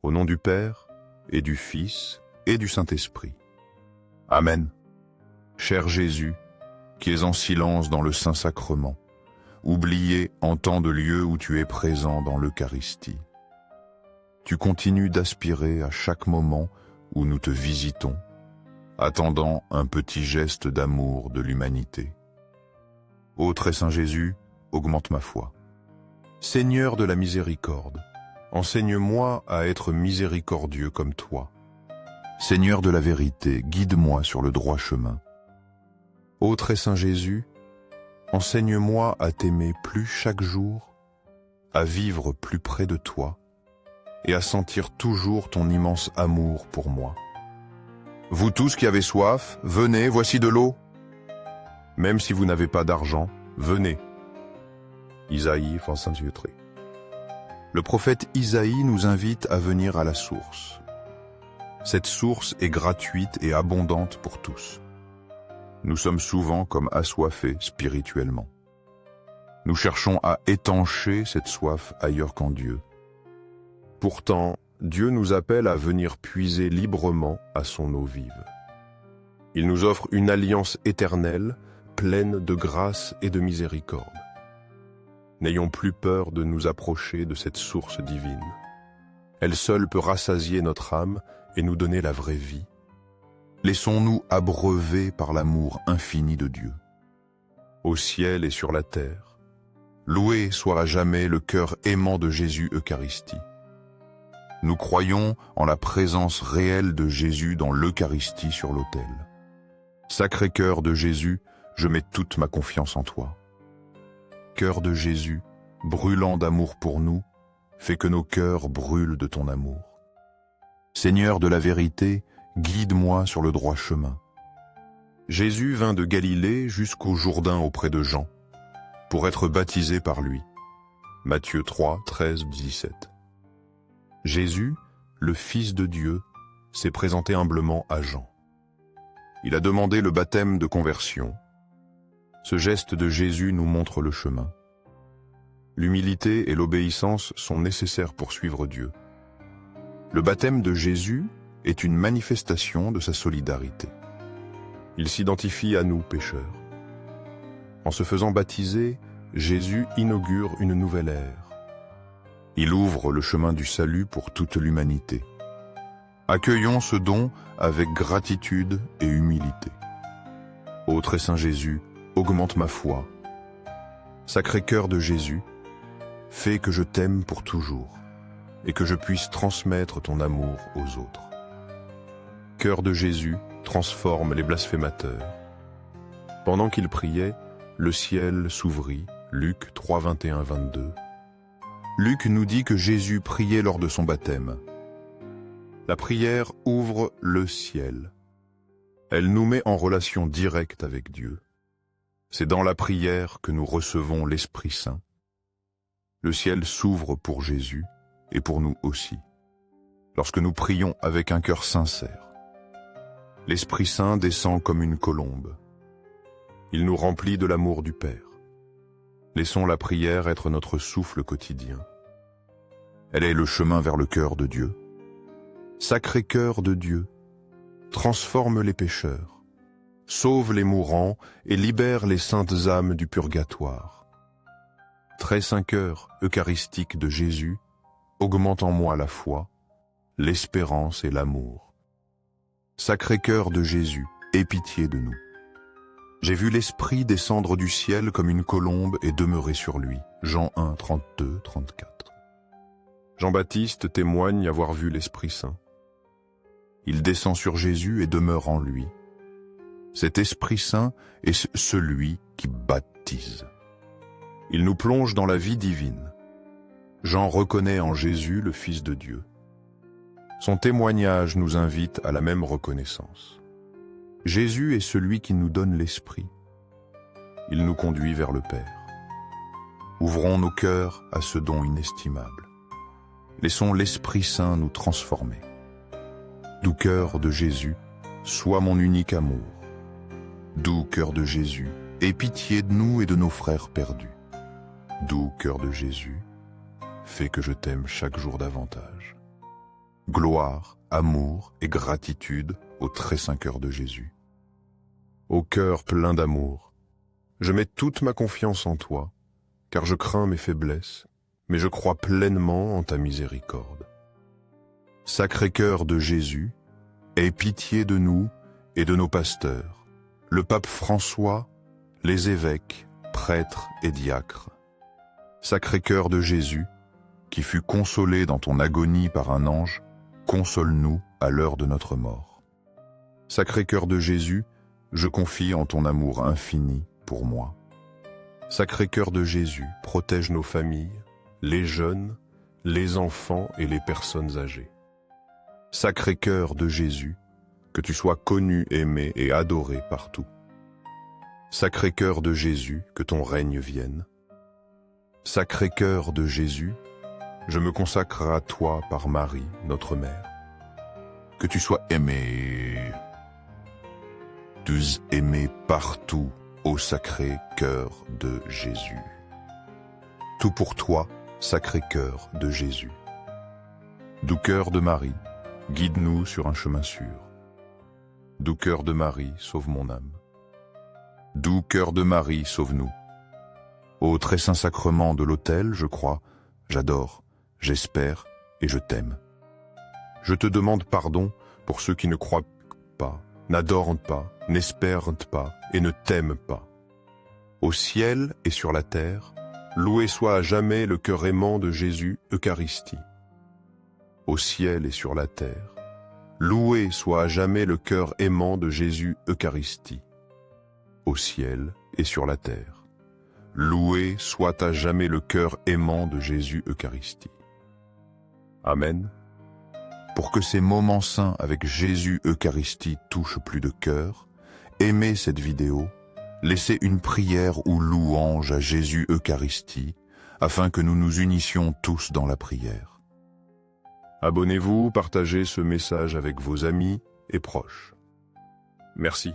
Au nom du Père, et du Fils, et du Saint-Esprit. Amen. Cher Jésus, qui es en silence dans le Saint-Sacrement, oublié en tant de lieux où tu es présent dans l'Eucharistie. Tu continues d'aspirer à chaque moment où nous te visitons, attendant un petit geste d'amour de l'humanité. Ô très Saint Jésus, augmente ma foi. Seigneur de la miséricorde, enseigne-moi à être miséricordieux comme toi. Seigneur de la vérité, guide-moi sur le droit chemin. Ô très Saint Jésus, enseigne-moi à t'aimer plus chaque jour, à vivre plus près de toi et à sentir toujours ton immense amour pour moi. Vous tous qui avez soif, venez, voici de l'eau. Même si vous n'avez pas d'argent, venez. Isaïe, Saint-Eutré. Le prophète Isaïe nous invite à venir à la source. Cette source est gratuite et abondante pour tous. Nous sommes souvent comme assoiffés spirituellement. Nous cherchons à étancher cette soif ailleurs qu'en Dieu. Pourtant, Dieu nous appelle à venir puiser librement à son eau vive. Il nous offre une alliance éternelle, pleine de grâce et de miséricorde. N'ayons plus peur de nous approcher de cette source divine. Elle seule peut rassasier notre âme et nous donner la vraie vie. Laissons-nous abreuver par l'amour infini de Dieu. Au ciel et sur la terre, loué soit à jamais le cœur aimant de Jésus Eucharistie. Nous croyons en la présence réelle de Jésus dans l'Eucharistie sur l'autel. Sacré cœur de Jésus, je mets toute ma confiance en toi. Cœur de Jésus, brûlant d'amour pour nous, fais que nos cœurs brûlent de ton amour. Seigneur de la vérité, guide-moi sur le droit chemin. Jésus vint de Galilée jusqu'au Jourdain auprès de Jean, pour être baptisé par lui. Matthieu 3, 13, 17. Jésus, le Fils de Dieu, s'est présenté humblement à Jean. Il a demandé le baptême de conversion. Ce geste de Jésus nous montre le chemin. L'humilité et l'obéissance sont nécessaires pour suivre Dieu. Le baptême de Jésus est une manifestation de sa solidarité. Il s'identifie à nous, pécheurs. En se faisant baptiser, Jésus inaugure une nouvelle ère. Il ouvre le chemin du salut pour toute l'humanité. Accueillons ce don avec gratitude et humilité. Ô très Saint Jésus, augmente ma foi. Sacré cœur de Jésus, fais que je t'aime pour toujours et que je puisse transmettre ton amour aux autres. Cœur de Jésus, transforme les blasphémateurs. Pendant qu'il priait, le ciel s'ouvrit. Luc 3, 21, 22. Luc nous dit que Jésus priait lors de son baptême. La prière ouvre le ciel. Elle nous met en relation directe avec Dieu. C'est dans la prière que nous recevons l'Esprit Saint. Le ciel s'ouvre pour Jésus et pour nous aussi, lorsque nous prions avec un cœur sincère. L'Esprit Saint descend comme une colombe. Il nous remplit de l'amour du Père. Laissons la prière être notre souffle quotidien. Elle est le chemin vers le cœur de Dieu. Sacré cœur de Dieu, transforme les pécheurs, sauve les mourants et libère les saintes âmes du purgatoire. Très saint cœur eucharistique de Jésus, augmente en moi la foi, l'espérance et l'amour. Sacré cœur de Jésus, aie pitié de nous. J'ai vu l'Esprit descendre du ciel comme une colombe et demeurer sur lui. Jean 1, 32, 34. Jean-Baptiste témoigne avoir vu l'Esprit Saint. Il descend sur Jésus et demeure en lui. Cet Esprit Saint est celui qui baptise. Il nous plonge dans la vie divine. Jean reconnaît en Jésus le Fils de Dieu. Son témoignage nous invite à la même reconnaissance. Jésus est celui qui nous donne l'Esprit. Il nous conduit vers le Père. Ouvrons nos cœurs à ce don inestimable. Laissons l'Esprit Saint nous transformer. Doux cœur de Jésus, sois mon unique amour. Doux cœur de Jésus, aie pitié de nous et de nos frères perdus. Doux cœur de Jésus, fais que je t'aime chaque jour davantage. gloire, amour et gratitude au très saint cœur de Jésus. Ô cœur plein d'amour, je mets toute ma confiance en toi, car je crains mes faiblesses, mais je crois pleinement en ta miséricorde. Sacré cœur de Jésus, aie pitié de nous et de nos pasteurs, le pape François, les évêques, prêtres et diacres. Sacré cœur de Jésus, qui fut consolé dans ton agonie par un ange, console-nous à l'heure de notre mort. Sacré cœur de Jésus, je confie en ton amour infini pour moi. Sacré cœur de Jésus, protège nos familles, les jeunes, les enfants et les personnes âgées. Sacré cœur de Jésus, que tu sois connu, aimé et adoré partout. Sacré cœur de Jésus, que ton règne vienne. Sacré cœur de Jésus, je me consacre à toi par Marie, notre mère. Que tu sois aimé, aimé partout, ô sacré cœur de Jésus. Tout pour toi, sacré cœur de Jésus. Doux cœur de Marie, guide-nous sur un chemin sûr. Doux cœur de Marie, sauve mon âme. Doux cœur de Marie, sauve-nous. Au très saint sacrement de l'autel, je crois, j'adore, j'espère et je t'aime. Je te demande pardon pour ceux qui ne croient pas, n'adorent pas, n'espèrent pas et ne t'aiment pas. Au ciel et sur la terre, loué soit à jamais le cœur aimant de Jésus, Eucharistie. Au ciel et sur la terre, loué soit à jamais le cœur aimant de Jésus, Eucharistie. Au ciel et sur la terre, loué soit à jamais le cœur aimant de Jésus, Eucharistie. Amen. Pour que ces moments saints avec Jésus Eucharistie touchent plus de cœur, aimez cette vidéo, laissez une prière ou louange à Jésus Eucharistie, afin que nous nous unissions tous dans la prière. Abonnez-vous, partagez ce message avec vos amis et proches. Merci.